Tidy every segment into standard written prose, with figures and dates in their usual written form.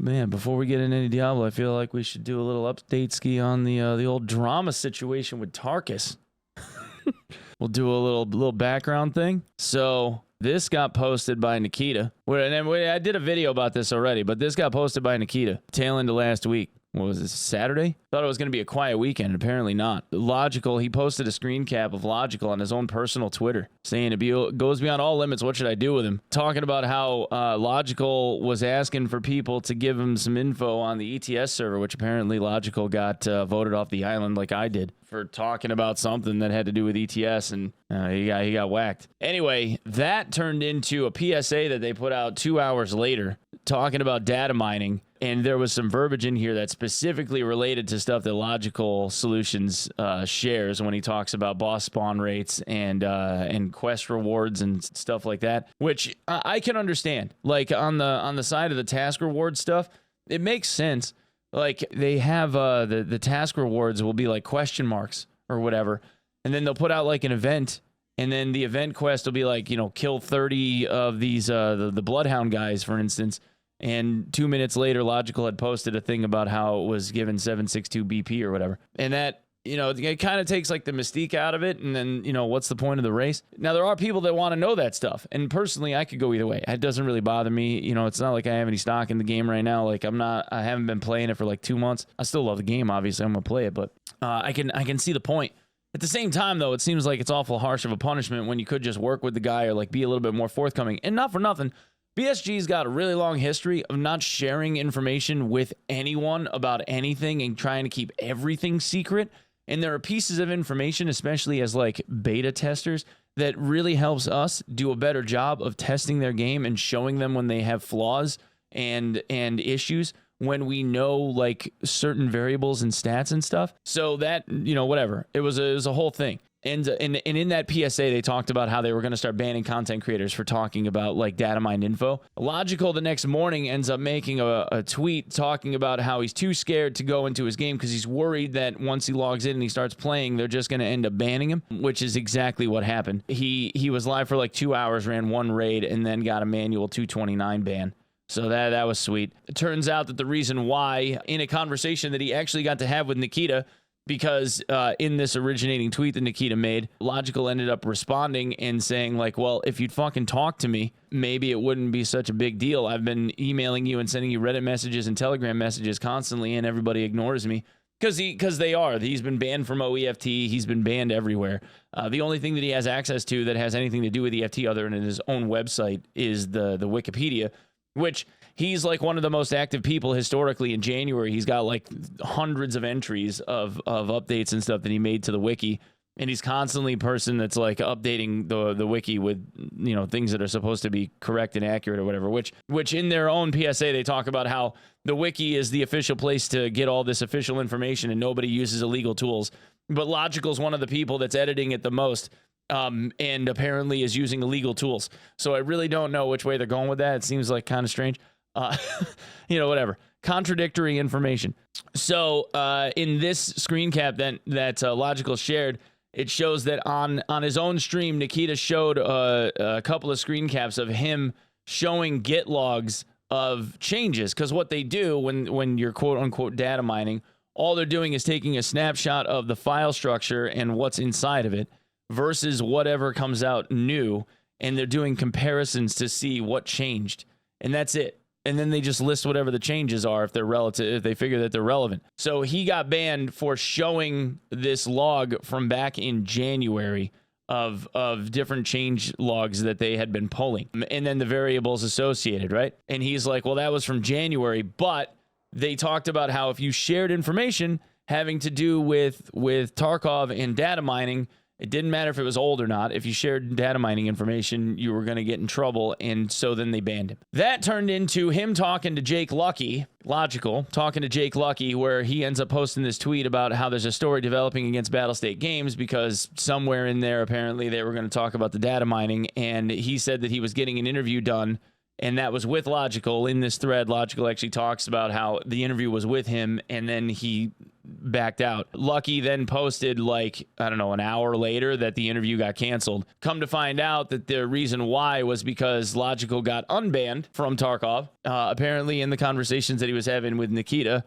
man, before we get into any Diablo, I feel like we should do a little update ski on the old drama situation with Tarkus. We'll do a little background thing. So this got posted by Nikita. I did a video about this already, but this got posted by Nikita tail end of last week. What was this, Saturday? Thought it was going to be a quiet weekend. Apparently not. Logical, he posted a screen cap of Logical on his own personal Twitter, saying it goes beyond all limits. What should I do with him? Talking about how Logical was asking for people to give him some info on the ETS server, which apparently Logical got voted off the island like I did for talking about something that had to do with ETS, and he got whacked. Anyway, that turned into a PSA that they put out 2 hours later talking about data mining. And there was some verbiage in here that's specifically related to stuff that Logical Solutions shares when he talks about boss spawn rates and quest rewards and stuff like that, which I can understand. Like on the side of the task reward stuff, it makes sense. Like they have the task rewards will be like question marks or whatever, and then they'll put out like an event. And then the event quest will be like, kill 30 of these, the Bloodhound guys, for instance. And 2 minutes later, Logical had posted a thing about how it was given 762 BP or whatever. And that, it kind of takes like the mystique out of it. And then, what's the point of the race? Now, there are people that want to know that stuff. And personally, I could go either way. It doesn't really bother me. It's not like I have any stock in the game right now. Like I haven't been playing it for like 2 months. I still love the game, obviously. I'm going to play it, but I can see the point. At the same time, though, it seems like it's awful harsh of a punishment when you could just work with the guy or like be a little bit more forthcoming. And not for nothing, BSG's got a really long history of not sharing information with anyone about anything and trying to keep everything secret. And there are pieces of information, especially as like beta testers, that really helps us do a better job of testing their game and showing them when they have flaws and issues when we know like certain variables and stats and stuff. So that, whatever. It was a whole thing. And in that PSA, they talked about how they were going to start banning content creators for talking about like data mined info. Logical the next morning ends up making a tweet talking about how he's too scared to go into his game because he's worried that once he logs in and he starts playing, they're just going to end up banning him, which is exactly what happened. He was live for like 2 hours, ran one raid, and then got a manual 229 ban. So that was sweet. It turns out that the reason why, in a conversation that he actually got to have with Nikita, because in this originating tweet that Nikita made, Logical ended up responding and saying like, well, if you'd fucking talk to me, maybe it wouldn't be such a big deal. I've been emailing you and sending you Reddit messages and Telegram messages constantly, and everybody ignores me. Because they are. He's been banned from OEFT. He's been banned everywhere. The only thing that he has access to that has anything to do with EFT other than his own website is the Wikipedia, which he's like one of the most active people historically. In January, he's got like hundreds of entries of updates and stuff that he made to the wiki. And he's constantly a person that's like updating the wiki with, things that are supposed to be correct and accurate or whatever, which in their own PSA, they talk about how the wiki is the official place to get all this official information and nobody uses illegal tools. But Logical's one of the people that's editing it the most. And apparently is using illegal tools. So I really don't know which way they're going with that. It seems like kind of strange. Whatever. Contradictory information. So in this screen cap that Logical shared, it shows that on his own stream, Nikita showed a couple of screen caps of him showing Git logs of changes. Because what they do when you're quote unquote data mining, all they're doing is taking a snapshot of the file structure and what's inside of it versus whatever comes out new, and they're doing comparisons to see what changed, and that's it. And then they just list whatever the changes are if they're relative, if they figure that they're relevant. So he got banned for showing this log from back in January of different change logs that they had been pulling, and then the variables associated, right? And he's like, well, that was from January, but they talked about how if you shared information having to do with Tarkov and data mining, it didn't matter if it was old or not. If you shared data mining information, you were going to get in trouble, and so then they banned him. That turned into him talking to Jake Lucky, Logical, talking to Jake Lucky, where he ends up posting this tweet about how there's a story developing against Battlestate Games because somewhere in there, apparently, they were going to talk about the data mining, and he said that he was getting an interview done, and that was with Logical. In this thread, Logical actually talks about how the interview was with him, and then he backed out. Lucky then posted like, I don't know, an hour later that the interview got canceled. Come to find out that the reason why was because Logical got unbanned from Tarkov. Apparently in the conversations that he was having with Nikita,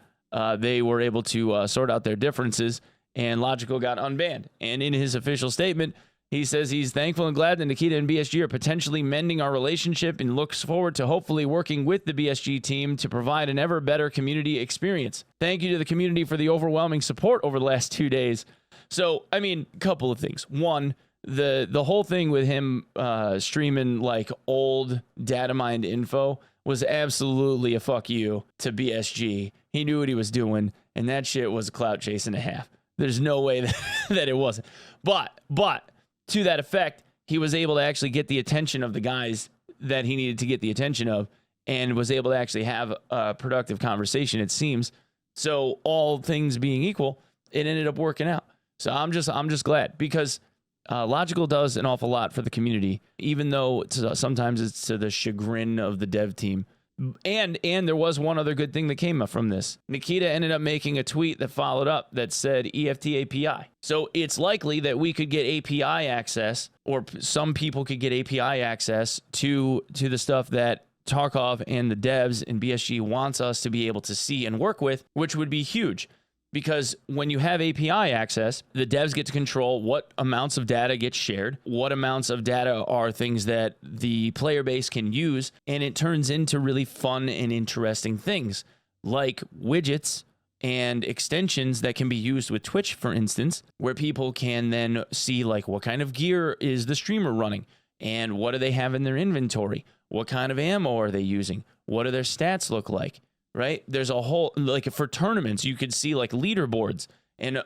they were able to sort out their differences, and Logical got unbanned. And in his official statement, he says he's thankful and glad that Nikita and BSG are potentially mending our relationship and looks forward to hopefully working with the BSG team to provide an ever better community experience. Thank you to the community for the overwhelming support over the last 2 days. So, I mean, a couple of things. One, the whole thing with him streaming like old data mined info was absolutely a fuck you to BSG. He knew what he was doing, and that shit was a clout chase and a half. There's no way that it wasn't. But to that effect, he was able to actually get the attention of the guys that he needed to get the attention of, and was able to actually have a productive conversation, it seems. So all things being equal, it ended up working out. So I'm just glad, because Logical does an awful lot for the community, even though sometimes it's to the chagrin of the dev team. And there was one other good thing that came from this. Nikita ended up making a tweet that followed up that said EFT API. So it's likely that we could get API access, or some people could get API access to the stuff that Tarkov and the devs and BSG wants us to be able to see and work with, which would be huge. Because when you have API access, the devs get to control what amounts of data get shared, what amounts of data are things that the player base can use, and it turns into really fun and interesting things like widgets and extensions that can be used with Twitch, for instance, where people can then see like what kind of gear is the streamer running, and what do they have in their inventory, what kind of ammo are they using, what do their stats look like. Right? There's a whole, like for tournaments, you could see like leaderboards and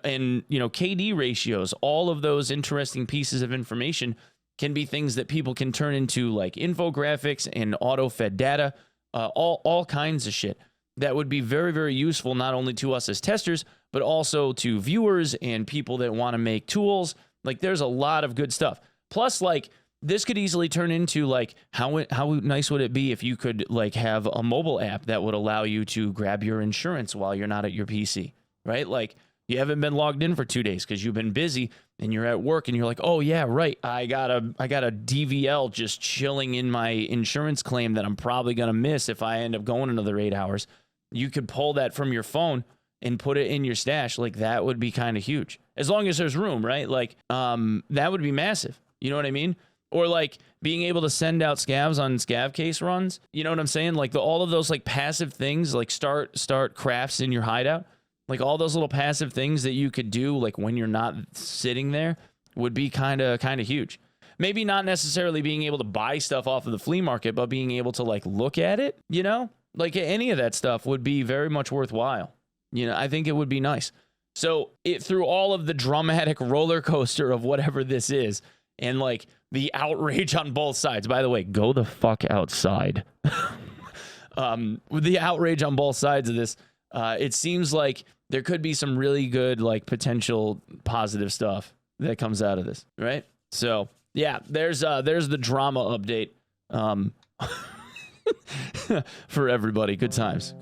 you know, KD ratios. All of those interesting pieces of information can be things that people can turn into like infographics and auto-fed data, all kinds of shit that would be very, very useful, not only to us as testers, but also to viewers and people that want to make tools. Like there's a lot of good stuff. Plus, like, this could easily turn into like, how nice would it be if you could like have a mobile app that would allow you to grab your insurance while you're not at your PC, right? Like you haven't been logged in for 2 days because you've been busy and you're at work and you're like, oh yeah, right. I got a DVL just chilling in my insurance claim that I'm probably going to miss if I end up going another 8 hours. You could pull that from your phone and put it in your stash. Like that would be kind of huge, as long as there's room, right? Like that would be massive. You know what I mean? Or like being able to send out scavs on scav case runs. You know what I'm saying? Like all of those like passive things, like start crafts in your hideout. Like all those little passive things that you could do like when you're not sitting there would be kind of huge. Maybe not necessarily being able to buy stuff off of the flea market, but being able to like look at it, you know? Like any of that stuff would be very much worthwhile. You know, I think it would be nice. So through all of the dramatic roller coaster of whatever this is, and like the outrage on both sides. By the way, go the fuck outside. With the outrage on both sides of this, it seems like there could be some really good, like potential positive stuff that comes out of this, right? So yeah, there's the drama update for everybody. Good times.